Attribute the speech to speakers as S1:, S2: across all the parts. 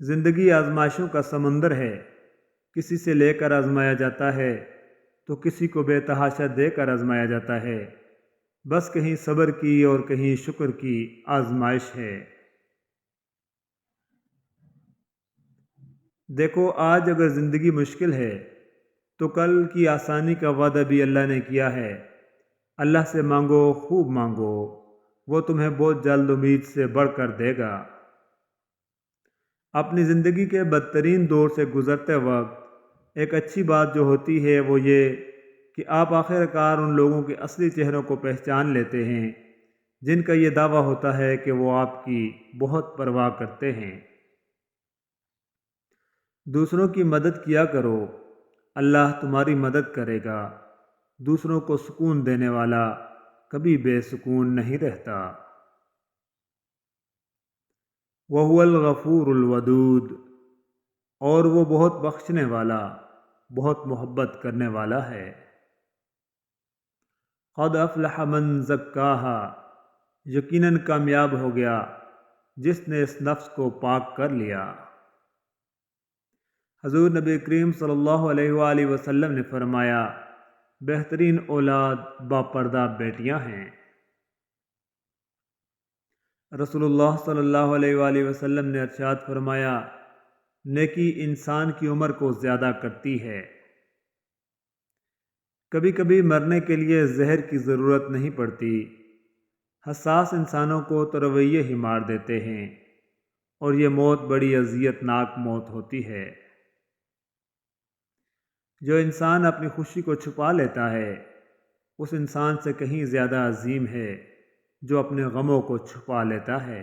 S1: زندگی آزمائشوں کا سمندر ہے، کسی سے لے کر آزمایا جاتا ہے تو کسی کو بے تحاشا دے کر آزمایا جاتا ہے۔ بس کہیں صبر کی اور کہیں شکر کی آزمائش ہے۔ دیکھو، آج اگر زندگی مشکل ہے تو کل کی آسانی کا وعدہ بھی اللہ نے کیا ہے۔ اللہ سے مانگو، خوب مانگو، وہ تمہیں بہت جلد امید سے بڑھ کر دے گا۔ اپنی زندگی کے بدترین دور سے گزرتے وقت ایک اچھی بات جو ہوتی ہے وہ یہ کہ آپ آخر کار ان لوگوں کے اصلی چہروں کو پہچان لیتے ہیں جن کا یہ دعویٰ ہوتا ہے کہ وہ آپ کی بہت پرواہ کرتے ہیں۔ دوسروں کی مدد کیا کرو، اللہ تمہاری مدد کرے گا۔ دوسروں کو سکون دینے والا کبھی بے سکون نہیں رہتا۔ وَهُوَ الْغَفُورُ الْوَدُودُ، اور وہ بہت بخشنے والا، بہت محبت کرنے والا ہے۔ قَدْ أَفْلَحَ مَنْ زَكَّاهَا، یقیناً کامیاب ہو گیا جس نے اس نفس کو پاک کر لیا۔ حضور نبی کریم صلی اللہ علیہ وآلہ وسلم نے فرمایا، بہترین اولاد باپردہ بیٹیاں ہیں۔ رسول اللہ صلی اللہ علیہ وآلہ وسلم نے ارشاد فرمایا، نیکی انسان کی عمر کو زیادہ کرتی ہے۔ کبھی کبھی مرنے کے لیے زہر کی ضرورت نہیں پڑتی، حساس انسانوں کو تو رویے ہی مار دیتے ہیں، اور یہ موت بڑی اذیت ناک موت ہوتی ہے۔ جو انسان اپنی خوشی کو چھپا لیتا ہے اس انسان سے کہیں زیادہ عظیم ہے جو اپنے غموں کو چھپا لیتا ہے۔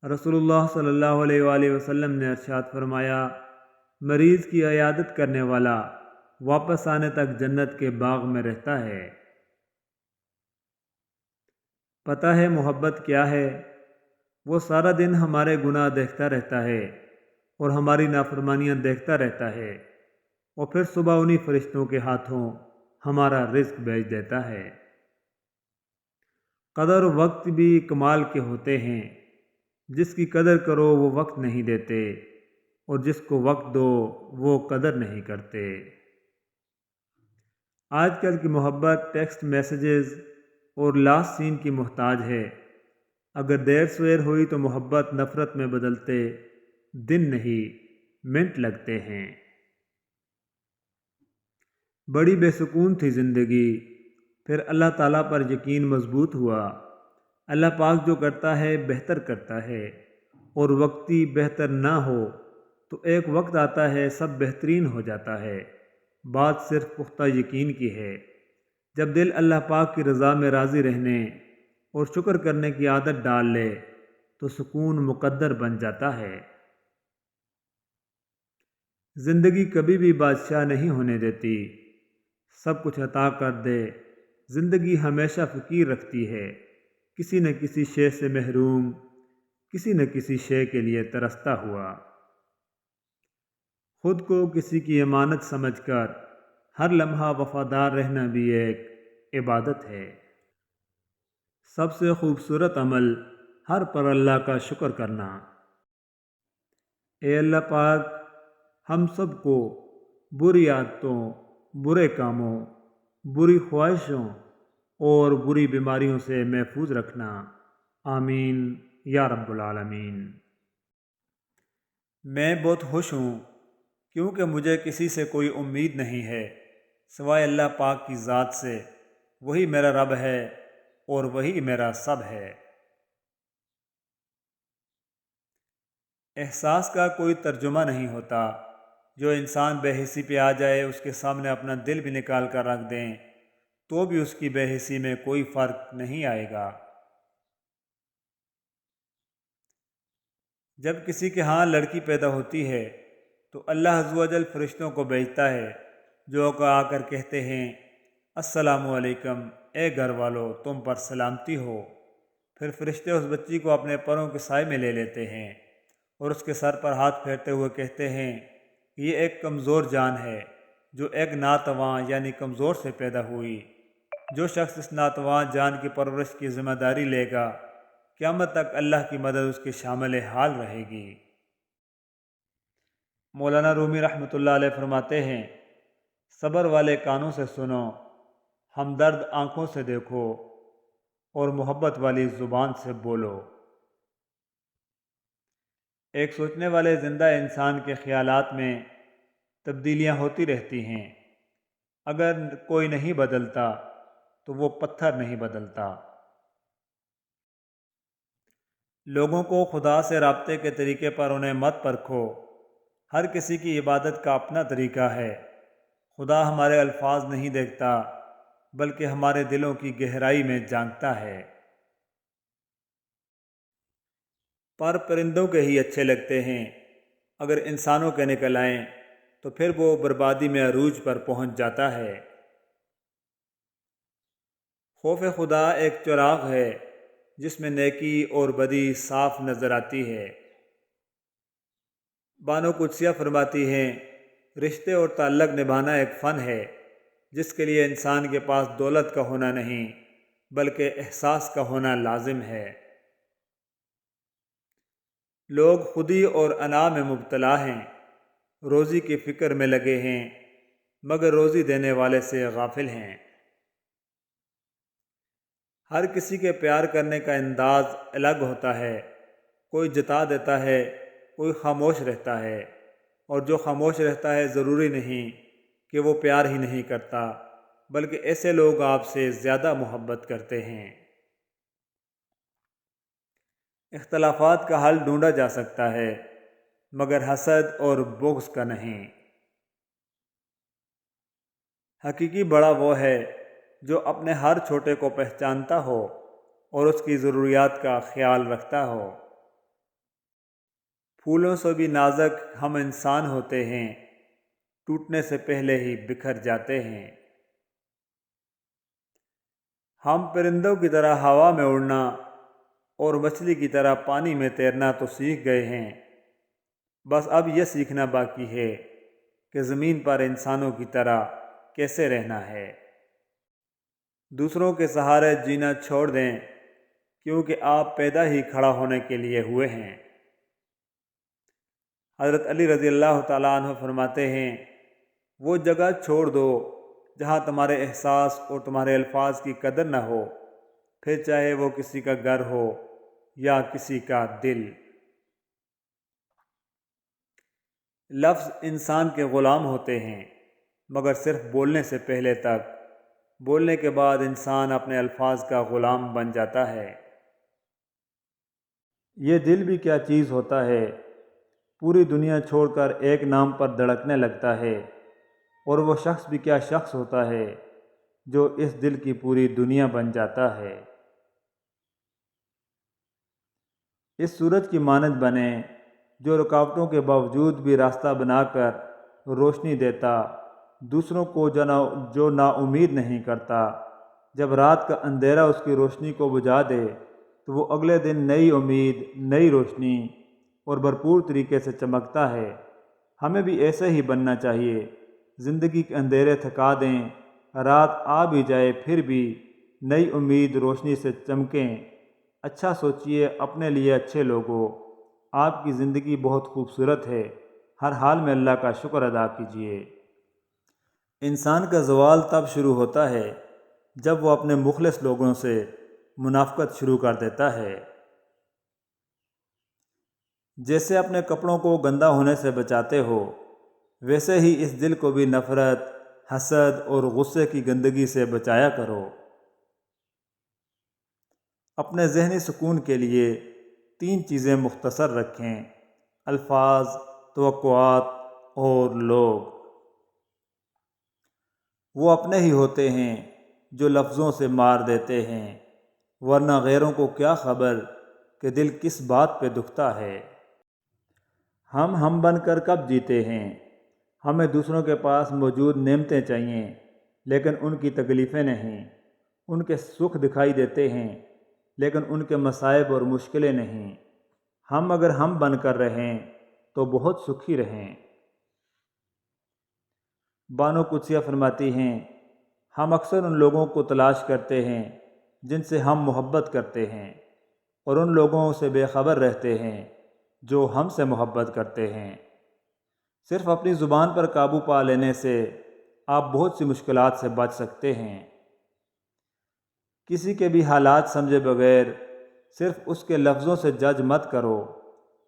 S1: رسول اللہ صلی اللہ علیہ وآلہ وسلم نے ارشاد فرمایا، مریض کی عیادت کرنے والا واپس آنے تک جنت کے باغ میں رہتا ہے۔ پتہ ہے محبت کیا ہے؟ وہ سارا دن ہمارے گناہ دیکھتا رہتا ہے اور ہماری نافرمانیاں دیکھتا رہتا ہے، اور پھر صبح انہی فرشتوں کے ہاتھوں ہمارا رزق بھیج دیتا ہے۔ قدر و وقت بھی کمال کے ہوتے ہیں، جس کی قدر کرو وہ وقت نہیں دیتے، اور جس کو وقت دو وہ قدر نہیں کرتے۔ آج کل کی محبت ٹیکسٹ میسیجز اور لاسٹ سین کی محتاج ہے۔ اگر دیر سویر ہوئی تو محبت نفرت میں بدلتے دن نہیں منٹ لگتے ہیں۔ بڑی بے سکون تھی زندگی، پھر اللہ تعالیٰ پر یقین مضبوط ہوا۔ اللہ پاک جو کرتا ہے بہتر کرتا ہے، اور وقتی بہتر نہ ہو تو ایک وقت آتا ہے سب بہترین ہو جاتا ہے۔ بات صرف پختہ یقین کی ہے۔ جب دل اللہ پاک کی رضا میں راضی رہنے اور شکر کرنے کی عادت ڈال لے تو سکون مقدر بن جاتا ہے۔ زندگی کبھی بھی بادشاہ نہیں ہونے دیتی، سب کچھ عطا کر دے۔ زندگی ہمیشہ فقیر رکھتی ہے، کسی نہ کسی شے سے محروم، کسی نہ کسی شے کے لیے ترستا ہوا۔ خود کو کسی کی امانت سمجھ کر ہر لمحہ وفادار رہنا بھی ایک عبادت ہے۔ سب سے خوبصورت عمل ہر پر اللہ کا شکر کرنا۔ اے اللہ پاک، ہم سب کو بری عادتوں، برے کاموں، بری خواہشوں اور بری بیماریوں سے محفوظ رکھنا۔ آمین یا رب العالمین۔ میں بہت خوش ہوں کیونکہ مجھے کسی سے کوئی امید نہیں ہے سوائے اللہ پاک کی ذات سے۔ وہی میرا رب ہے اور وہی میرا سب ہے۔ احساس کا کوئی ترجمہ نہیں ہوتا۔ جو انسان بے حسی پہ آ جائے اس کے سامنے اپنا دل بھی نکال کر رکھ دیں تو بھی اس کی بے حسی میں کوئی فرق نہیں آئے گا۔ جب کسی کے ہاں لڑکی پیدا ہوتی ہے تو اللہ عز و جل فرشتوں کو بھیجتا ہے جو آ کر کہتے ہیں، السلام علیکم، اے گھر والو تم پر سلامتی ہو۔ پھر فرشتے اس بچی کو اپنے پروں کے سائے میں لے لیتے ہیں اور اس کے سر پر ہاتھ پھیرتے ہوئے کہتے ہیں، یہ ایک کمزور جان ہے جو ایک ناتواں یعنی کمزور سے پیدا ہوئی۔ جو شخص اس ناتواں جان کی پرورش کی ذمہ داری لے گا قیامت تک اللہ کی مدد اس کے شامل حال رہے گی۔ مولانا رومی رحمۃ اللہ علیہ فرماتے ہیں، صبر والے کانوں سے سنو، ہمدرد آنکھوں سے دیکھو اور محبت والی زبان سے بولو۔ ایک سوچنے والے زندہ انسان کے خیالات میں تبدیلیاں ہوتی رہتی ہیں۔ اگر کوئی نہیں بدلتا تو وہ پتھر نہیں بدلتا۔ لوگوں کو خدا سے رابطے کے طریقے پر انہیں مت پرکھو، ہر کسی کی عبادت کا اپنا طریقہ ہے۔ خدا ہمارے الفاظ نہیں دیکھتا بلکہ ہمارے دلوں کی گہرائی میں جھانکتا ہے۔ پر پرندوں کے ہی اچھے لگتے ہیں، اگر انسانوں کے نکل آئیں تو پھر وہ بربادی میں عروج پر پہنچ جاتا ہے۔ خوف خدا ایک چراغ ہے جس میں نیکی اور بدی صاف نظر آتی ہے۔ بانو قدسیہ فرماتی ہیں، رشتے اور تعلق نبھانا ایک فن ہے جس کے لیے انسان کے پاس دولت کا ہونا نہیں بلکہ احساس کا ہونا لازم ہے۔ لوگ خودی اور انا میں مبتلا ہیں، روزی کی فکر میں لگے ہیں مگر روزی دینے والے سے غافل ہیں۔ ہر کسی کے پیار کرنے کا انداز الگ ہوتا ہے، کوئی جتا دیتا ہے، کوئی خاموش رہتا ہے، اور جو خاموش رہتا ہے ضروری نہیں کہ وہ پیار ہی نہیں کرتا بلکہ ایسے لوگ آپ سے زیادہ محبت کرتے ہیں۔ اختلافات کا حل ڈھونڈا جا سکتا ہے مگر حسد اور بغض کا نہیں۔ حقیقی بڑا وہ ہے جو اپنے ہر چھوٹے کو پہچانتا ہو اور اس کی ضروریات کا خیال رکھتا ہو۔ پھولوں سے بھی نازک ہم انسان ہوتے ہیں، ٹوٹنے سے پہلے ہی بکھر جاتے ہیں۔ ہم پرندوں کی طرح ہوا میں اڑنا اور مچھلی کی طرح پانی میں تیرنا تو سیکھ گئے ہیں، بس اب یہ سیکھنا باقی ہے کہ زمین پر انسانوں کی طرح کیسے رہنا ہے۔ دوسروں کے سہارے جینا چھوڑ دیں کیونکہ آپ پیدا ہی کھڑا ہونے کے لیے ہوئے ہیں۔ حضرت علی رضی اللہ تعالیٰ عنہ فرماتے ہیں، وہ جگہ چھوڑ دو جہاں تمہارے احساس اور تمہارے الفاظ کی قدر نہ ہو، پھر چاہے وہ کسی کا گھر ہو یا کسی کا دل۔ لفظ انسان کے غلام ہوتے ہیں مگر صرف بولنے سے پہلے تک، بولنے کے بعد انسان اپنے الفاظ کا غلام بن جاتا ہے۔ یہ دل بھی کیا چیز ہوتا ہے، پوری دنیا چھوڑ کر ایک نام پر دھڑکنے لگتا ہے، اور وہ شخص بھی کیا شخص ہوتا ہے جو اس دل کی پوری دنیا بن جاتا ہے۔ اس سورج کی مانند بنیں جو رکاوٹوں کے باوجود بھی راستہ بنا کر روشنی دیتا، دوسروں کو جو نا امید نہیں کرتا، جب رات کا اندھیرا اس کی روشنی کو بجھا دے تو وہ اگلے دن نئی امید، نئی روشنی اور بھرپور طریقے سے چمکتا ہے۔ ہمیں بھی ایسے ہی بننا چاہیے، زندگی کے اندھیرے تھکا دیں، رات آ بھی جائے پھر بھی نئی امید روشنی سے چمکیں۔ اچھا سوچئے، اپنے لیے اچھے لوگوں، آپ کی زندگی بہت خوبصورت ہے، ہر حال میں اللہ کا شکر ادا کیجیے۔ انسان کا زوال تب شروع ہوتا ہے جب وہ اپنے مخلص لوگوں سے منافقت شروع کر دیتا ہے۔ جیسے اپنے کپڑوں کو گندا ہونے سے بچاتے ہو، ویسے ہی اس دل کو بھی نفرت، حسد اور غصے کی گندگی سے بچایا کرو۔ اپنے ذہنی سکون کے لیے 3 چیزیں مختصر رکھیں: الفاظ، توقعات اور لوگ۔ وہ اپنے ہی ہوتے ہیں جو لفظوں سے مار دیتے ہیں، ورنہ غیروں کو کیا خبر کہ دل کس بات پہ دکھتا ہے۔ ہم بن کر کب جیتے ہیں؟ ہمیں دوسروں کے پاس موجود نعمتیں چاہیے لیکن ان کی تکلیفیں نہیں، ان کے سکھ دکھائی دیتے ہیں لیکن ان کے مصائب اور مشکلیں نہیں۔ اگر ہم بن کر رہیں تو بہت سکھی رہیں۔ بانو قدسیہ فرماتی ہیں، ہم اکثر ان لوگوں کو تلاش کرتے ہیں جن سے ہم محبت کرتے ہیں، اور ان لوگوں سے بے خبر رہتے ہیں جو ہم سے محبت کرتے ہیں۔ صرف اپنی زبان پر قابو پا لینے سے آپ بہت سی مشکلات سے بچ سکتے ہیں۔ کسی کے بھی حالات سمجھے بغیر صرف اس کے لفظوں سے جج مت کرو۔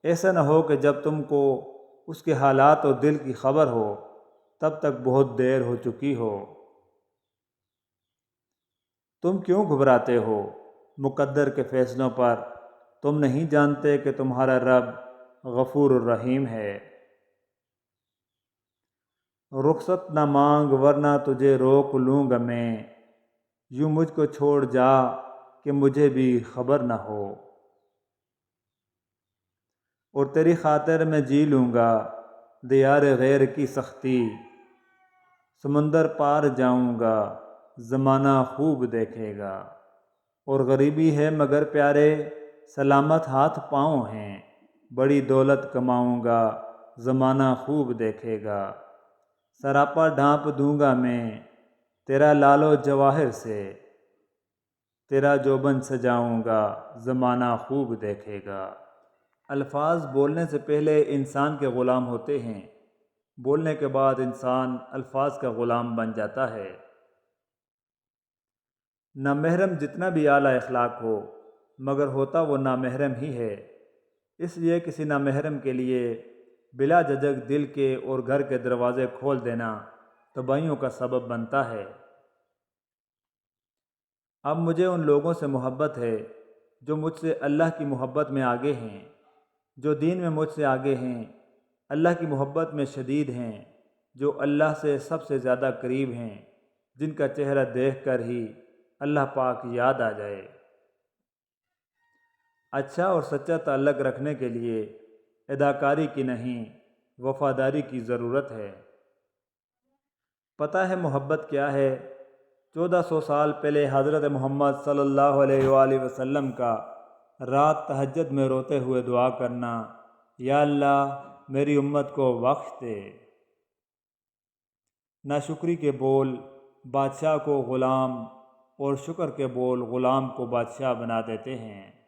S1: ایسا نہ ہو کہ جب تم کو اس کے حالات اور دل کی خبر ہو تب تک بہت دیر ہو چکی ہو۔ تم کیوں گھبراتے ہو مقدر کے فیصلوں پر؟ تم نہیں جانتے کہ تمہارا رب غفور الرحیم ہے۔ رخصت نہ مانگ ورنہ تجھے روک لوں گا میں، یوں مجھ کو چھوڑ جا کہ مجھے بھی خبر نہ ہو۔ اور تیری خاطر میں جی لوں گا دیار غیر کی سختی، سمندر پار جاؤں گا زمانہ خوب دیکھے گا۔ اور غریبی ہے مگر پیارے سلامت ہاتھ پاؤں ہیں، بڑی دولت کماؤں گا زمانہ خوب دیکھے گا۔ سراپا ڈھانپ دوں گا میں تیرا لال و جواہر سے، تیرا جوبن سجاؤں گا زمانہ خوب دیکھے گا۔ الفاظ بولنے سے پہلے انسان کے غلام ہوتے ہیں، بولنے کے بعد انسان الفاظ کا غلام بن جاتا ہے۔ نامحرم جتنا بھی اعلیٰ اخلاق ہو مگر ہوتا وہ نامحرم ہی ہے، اس لیے کسی نامحرم کے لیے بلا جھجک دل کے اور گھر کے دروازے کھول دینا تباہیوں کا سبب بنتا ہے۔ اب مجھے ان لوگوں سے محبت ہے جو مجھ سے اللہ کی محبت میں آگے ہیں، جو دین میں مجھ سے آگے ہیں، اللہ کی محبت میں شدید ہیں، جو اللہ سے سب سے زیادہ قریب ہیں، جن کا چہرہ دیکھ کر ہی اللہ پاک یاد آ جائے۔ اچھا اور سچا تعلق رکھنے کے لیے اداکاری کی نہیں وفاداری کی ضرورت ہے۔ پتہ ہے محبت کیا ہے؟ 1400 سال پہلے حضرت محمد صلی اللہ علیہ وآلہ وسلم کا رات تہجد میں روتے ہوئے دعا کرنا، یا اللہ میری امت کو بخش دے۔ ناشکری کے بول بادشاہ کو غلام اور شکر کے بول غلام کو بادشاہ بنا دیتے ہیں۔